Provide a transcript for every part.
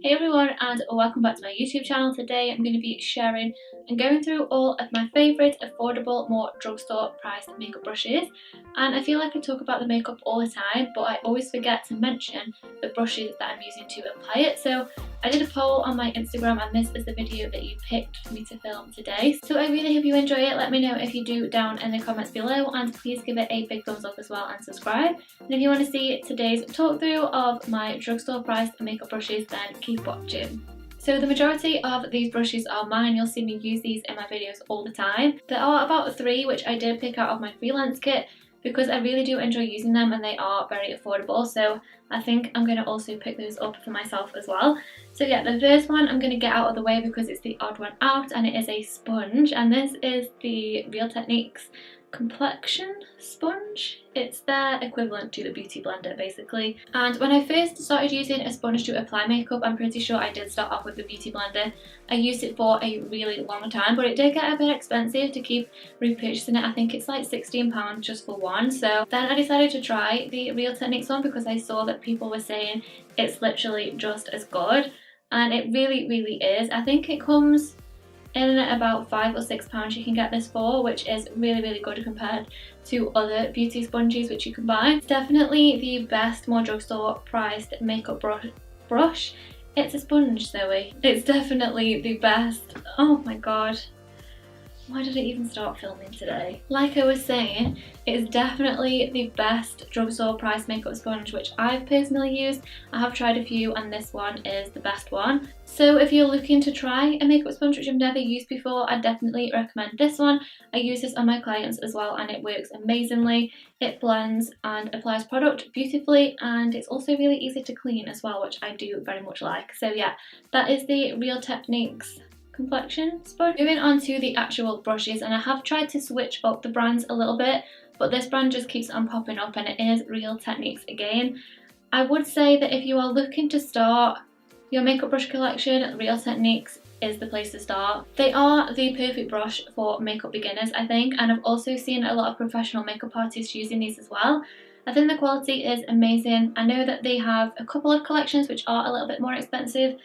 Hey everyone, and welcome back to my YouTube channel. Today I'm going to be sharing and going through all of my favourite affordable, more drugstore priced makeup brushes. And I feel like I talk about the makeup all the time, but I always forget to mention the brushes that I'm using to apply it. So I did a poll on my Instagram, and this is the video that you picked for me to film today. So I really hope you enjoy it. Let me know if you do down in the comments below, and please give it a big thumbs up as well and subscribe. And if you want to see today's talk through of my drugstore priced makeup brushes, then keep watching. So the majority of these brushes are mine. You'll see me use these in my videos all the time. There are about 3 which I did pick out of my freelance kit because I really do enjoy using them and they are very affordable, so I think I'm going to also pick those up for myself as well. So yeah, the first one I'm going to get out of the way because it's the odd one out, and it is a sponge, and this is the Real Techniques Complexion sponge. It's their equivalent to the beauty blender basically, and when I first started using a sponge to apply makeup, I'm pretty sure I did start off with the beauty blender. I used it for a really long time, but it did get a bit expensive to keep repurchasing it. I think it's like £16 just for one. So then I decided to try the Real Techniques one because I saw that people were saying it's literally just as good, and it really is. I think it comes in about £5 or £6 you can get this for, which is really good compared to other beauty sponges which you can buy. It's definitely the best, more drugstore priced makeup brush. It's a sponge, Zoe. It's definitely the best. Oh my god. Why did I even start filming today? Like I was saying, it's definitely the best drugstore price makeup sponge which I've personally used. I have tried a few and this one is the best one. So if you're looking to try a makeup sponge which I've never used before, I definitely recommend this one. I use this on my clients as well and it works amazingly. It blends and applies product beautifully, and it's also really easy to clean as well, which I do very much like. So yeah, that is the Real Techniques Complexion sponge. Moving on to the actual brushes, and I have tried to switch up the brands a little bit, but this brand just keeps on popping up, and it is Real Techniques again. I would say that if you are looking to start your makeup brush collection, Real Techniques is the place to start. They are the perfect brush for makeup beginners, I think, and I've also seen a lot of professional makeup artists using these as well. I think the quality is amazing. I know that they have a couple of collections which are a little bit more expensive,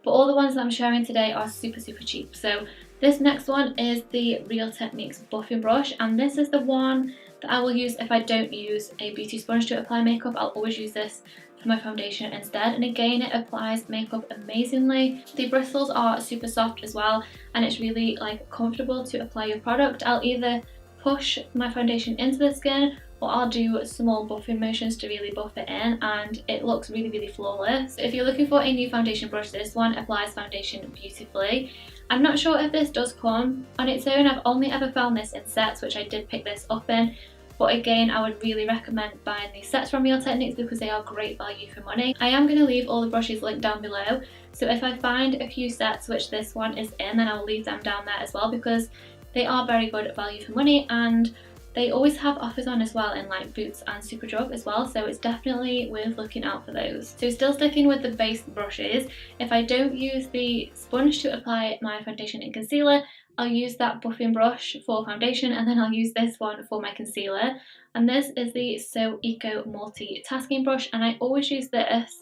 but all the ones that I'm sharing today are super cheap. So this next one is the Real Techniques buffing brush, and this is the one that I will use if I don't use a beauty sponge to apply makeup. I'll always use this for my foundation instead, and again it applies makeup amazingly. The bristles are super soft as well, and it's really like comfortable to apply your product. I'll either push my foundation into the skin, or I'll do small buffing motions to really buff it in, and it looks really flawless. If you're looking for a new foundation brush, this one applies foundation beautifully. I'm not sure if this does come on its own. I've only ever found this in sets, which I did pick this up in, but again I would really recommend buying these sets from Real Techniques because they are great value for money. I am going to leave all the brushes linked down below, so if I find a few sets which this one is in, then I'll leave them down there as well because they are very good value for money, and they always have offers on as well in like Boots and Superdrug as well, so it's definitely worth looking out for those. So still sticking with the base brushes, if I don't use the sponge to apply my foundation and concealer, I'll use that buffing brush for foundation, and then I'll use this one for my concealer. And this is the So Eco Multitasking brush, and I always use this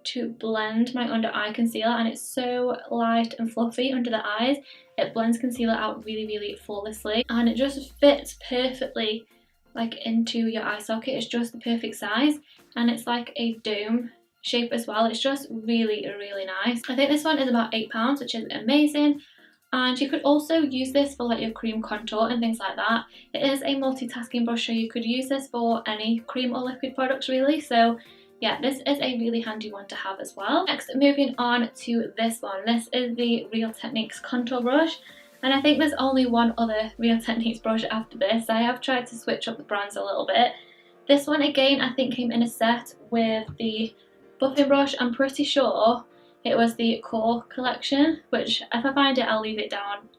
to blend my under eye concealer, and it's so light and fluffy under the eyes. It blends concealer out really flawlessly, and it just fits perfectly like into your eye socket. It's just the perfect size, and it's like a dome shape as well. It's just really nice. I think this one is about £8, which is amazing. And you could also use this for like your cream contour and things like that. It is a multitasking brush, so you could use this for any cream or liquid products really. So yeah, this is a really handy one to have as well. Next, moving on to this one. This is the Real Techniques contour brush, and I think there's only one other Real Techniques brush after this. I have tried to switch up the brands a little bit. This one again I think came in a set with the buffing brush. I'm pretty sure it was the Core collection, which if I find it I'll leave it down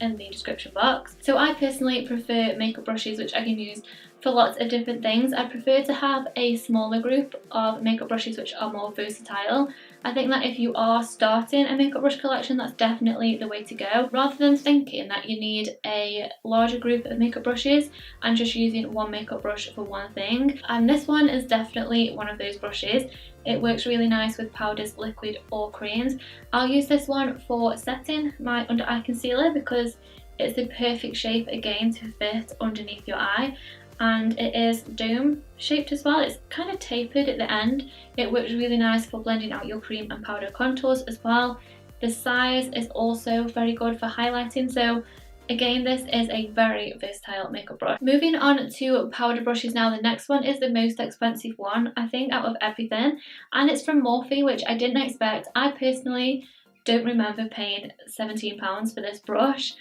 in the description box. So I personally prefer makeup brushes which I can use for lots of different things. I prefer to have a smaller group of makeup brushes which are more versatile. I think that if you are starting a makeup brush collection, that's definitely the way to go, rather than thinking that you need a larger group of makeup brushes and just using one makeup brush for one thing. And this one is definitely one of those brushes. It works really nice with powders, liquid or creams. I'll use this one for setting my under eye concealer because it's the perfect shape again to fit underneath your eye, and it is dome shaped as well. It's kind of tapered at the end. It works really nice for blending out your cream and powder contours as well. The size is also very good for highlighting, so again, this is a very versatile makeup brush. Moving on to powder brushes now, the next one is the most expensive one, I think, out of everything, and it's from Morphe, which I didn't expect. I personally don't remember paying £17 for this brush,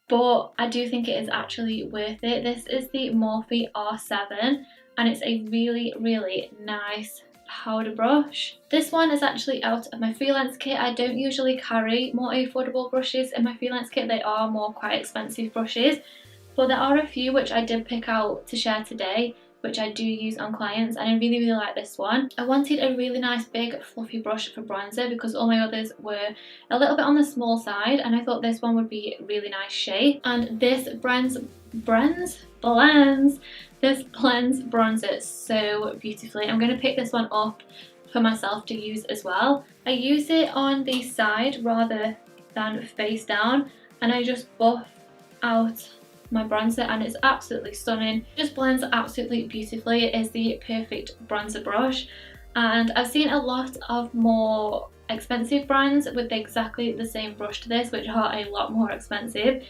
but I do think it is actually worth it. This is the Morphe R7, and it's a really, really nice powder brush. This one is actually out of my freelance kit. I don't usually carry more affordable brushes in my freelance kit. They are more quite expensive brushes, but there are a few which I did pick out to share today, which I do use on clients, and I really, really like this one. I wanted a really nice big fluffy brush for bronzer because all my others were a little bit on the small side, and I thought this one would be a really nice shape. And this blends bronzer so beautifully. I'm going to pick this one up for myself to use as well. I use it on the side rather than face down, and I just buff out my bronzer, and it's absolutely stunning. It just blends absolutely beautifully. It is the perfect bronzer brush, and I've seen a lot of more expensive brands with exactly the same brush to this, which are a lot more expensive.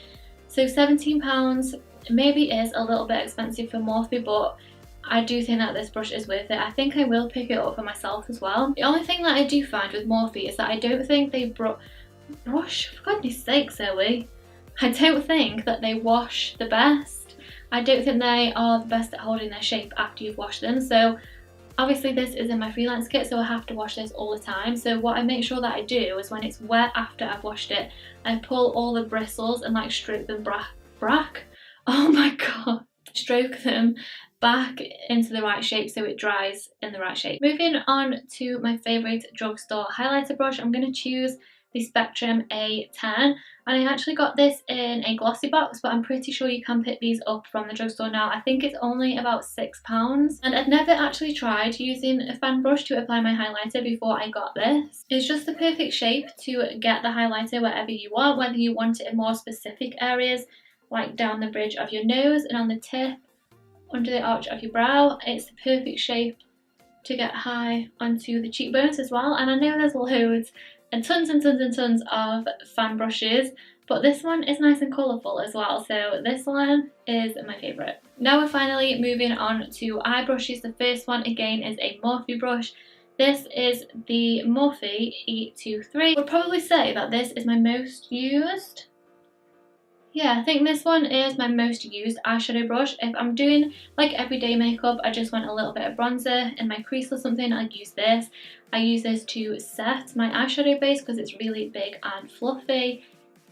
So £17 maybe is a little bit expensive for Morphe, but I do think that this brush is worth it. I think I will pick it up for myself as well. The only thing that I do find with Morphe is that I don't think they brush, for goodness sake, Zoe. I don't think that they wash the best. I don't think they are the best at holding their shape after you've washed them. So obviously this is in my freelance kit, so I have to wash this all the time. So what I make sure that I do is when it's wet after I've washed it, I pull all the bristles and like stroke them oh my god, stroke them back into the right shape so it dries in the right shape. Moving on to my favourite drugstore highlighter brush, I'm going to choose the Spectrum A10, and I actually got this in a glossy box, but I'm pretty sure you can pick these up from the drugstore now. I think it's only about £6, and I'd never actually tried using a fan brush to apply my highlighter before I got this. It's just the perfect shape to get the highlighter wherever you want, whether you want it in more specific areas like down the bridge of your nose and on the tip, under the arch of your brow. It's the perfect shape to get high onto the cheekbones as well, and I know there's loads and tons and tons and tons of fan brushes, but this one is nice and colourful as well, so this one is my favourite. Now we're finally moving on to eye brushes. The first one again is a Morphe brush. This is the Morphe E23. I would probably say that this is my most used. Yeah, I think this one is my most used eyeshadow brush. If I'm doing like everyday makeup, I just want a little bit of bronzer in my crease or something, I'll use this. I use this to set my eyeshadow base because it's really big and fluffy.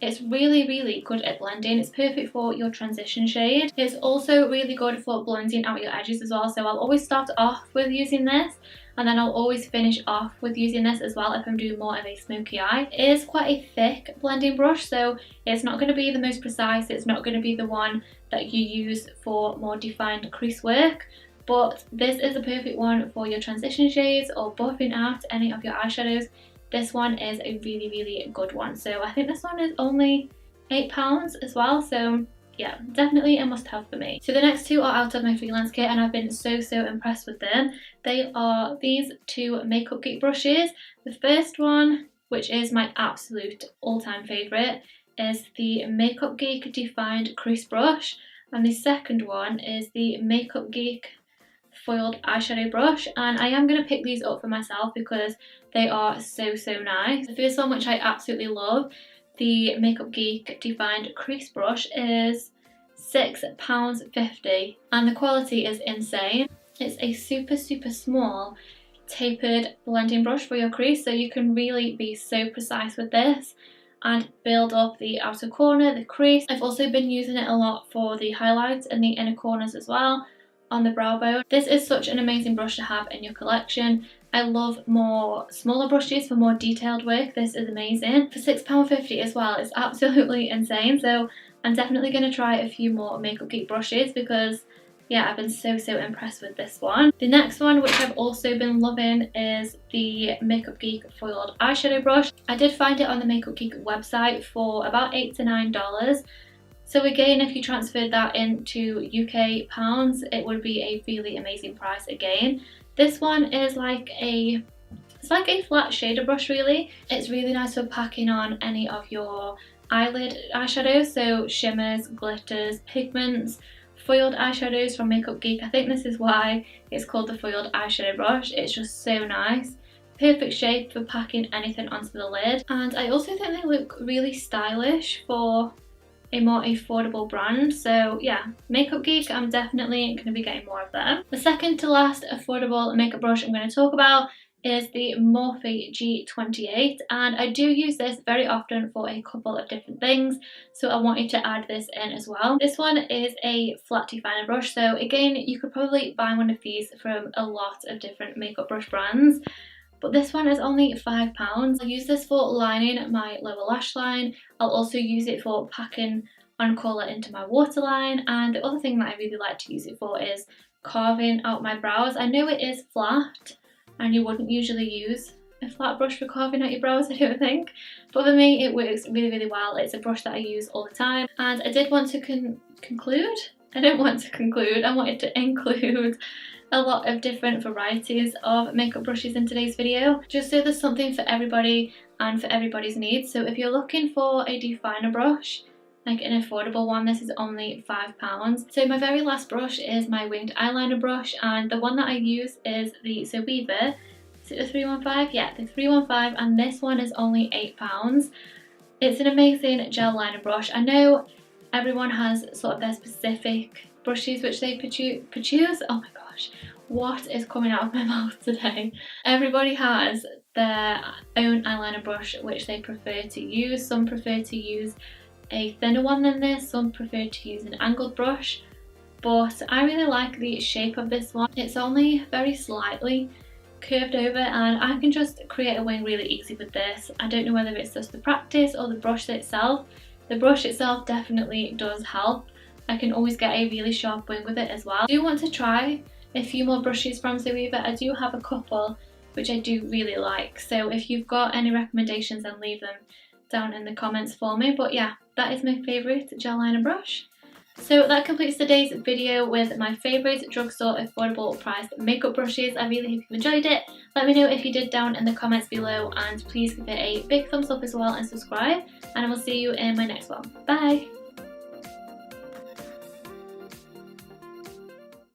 It's really, really good at blending. It's perfect for your transition shade. It's also really good for blending out your edges as well. So I'll always start off with using this, and then I'll always finish off with using this as well if I'm doing more of a smoky eye. It is quite a thick blending brush, so it's not going to be the most precise. It's not going to be the one that you use for more defined crease work, but this is a perfect one for your transition shades or buffing out any of your eyeshadows. This one is a really, really good one. So I think this one is only £8 as well, so yeah, definitely a must-have for me. So the next two are out of my freelance kit, and I've been so impressed with them. They are these two Makeup Geek brushes. The first one, which is my absolute all-time favourite, is the Makeup Geek Defined Crease Brush, and the second one is the Makeup Geek Foiled Eyeshadow Brush, and I am going to pick these up for myself because they are so nice. The first one, which I absolutely love, the Makeup Geek Defined Crease Brush, is £6.50 and the quality is insane. It's a super small tapered blending brush for your crease, so you can really be so precise with this and build up the outer corner, the crease. I've also been using it a lot for the highlights and the inner corners as well on the brow bone. This is such an amazing brush to have in your collection. I love more smaller brushes for more detailed work. This is amazing. For £6.50 as well, it's absolutely insane. So I'm definitely going to try a few more Makeup Geek brushes because yeah, I've been so impressed with this one. The next one, which I've also been loving, is the Makeup Geek foiled eyeshadow brush. I did find it on the Makeup Geek website for about $8 to $9. So again, if you transferred that into UK pounds, it would be a really amazing price again. This one is like it's like a flat shader brush really. It's really nice for packing on any of your eyelid eyeshadows, so shimmers, glitters, pigments, foiled eyeshadows from Makeup Geek. I think this is why it's called the foiled eyeshadow brush. It's just so nice. Perfect shape for packing anything onto the lid. And I also think they look really stylish for a more affordable brand. So yeah, Makeup Geek, I'm definitely going to be getting more of them. The second to last affordable makeup brush I'm going to talk about is the Morphe G28, and I do use this very often for a couple of different things, so I wanted to add this in as well. This one is a flat definer brush, so again, you could probably buy one of these from a lot of different makeup brush brands, but this one is only £5. I'll use this for lining my lower lash line. I'll also use it for packing on colour into my waterline, and the other thing that I really like to use it for is carving out my brows. I know it is flat and you wouldn't usually use a flat brush for carving out your brows, I don't think, but for me it works really well. It's a brush that I use all the time, and I did want to conclude. I don't want to conclude, I wanted to include a lot of different varieties of makeup brushes in today's video, just so there's something for everybody and for everybody's needs. So if you're looking for a definer brush, like an affordable one, this is only £5. So my very last brush is my winged eyeliner brush, and the one that I use is the Zoeva. Is it the 315? Yeah, the 315, and this one is only £8. It's an amazing gel liner brush. I know everyone has sort of their specific brushes which they produce. Oh my gosh, what is coming out of my mouth today? Everybody has their own eyeliner brush which they prefer to use. Some prefer to use a thinner one than this, some prefer to use an angled brush, but I really like the shape of this one. It's only very slightly curved over, and I can just create a wing really easy with this. I don't know whether it's just the practice or the brush itself. The brush itself definitely does help. I can always get a really sharp wing with it as well. I do want to try a few more brushes from Zoeva. I do have a couple which I do really like, so if you've got any recommendations, then leave them down in the comments for me. But yeah, that is my favourite gel liner brush. So that completes today's video with my favourite drugstore affordable priced makeup brushes. I really hope you enjoyed it. Let me know if you did down in the comments below, and please give it a big thumbs up as well and subscribe, and I will see you in my next one. Bye!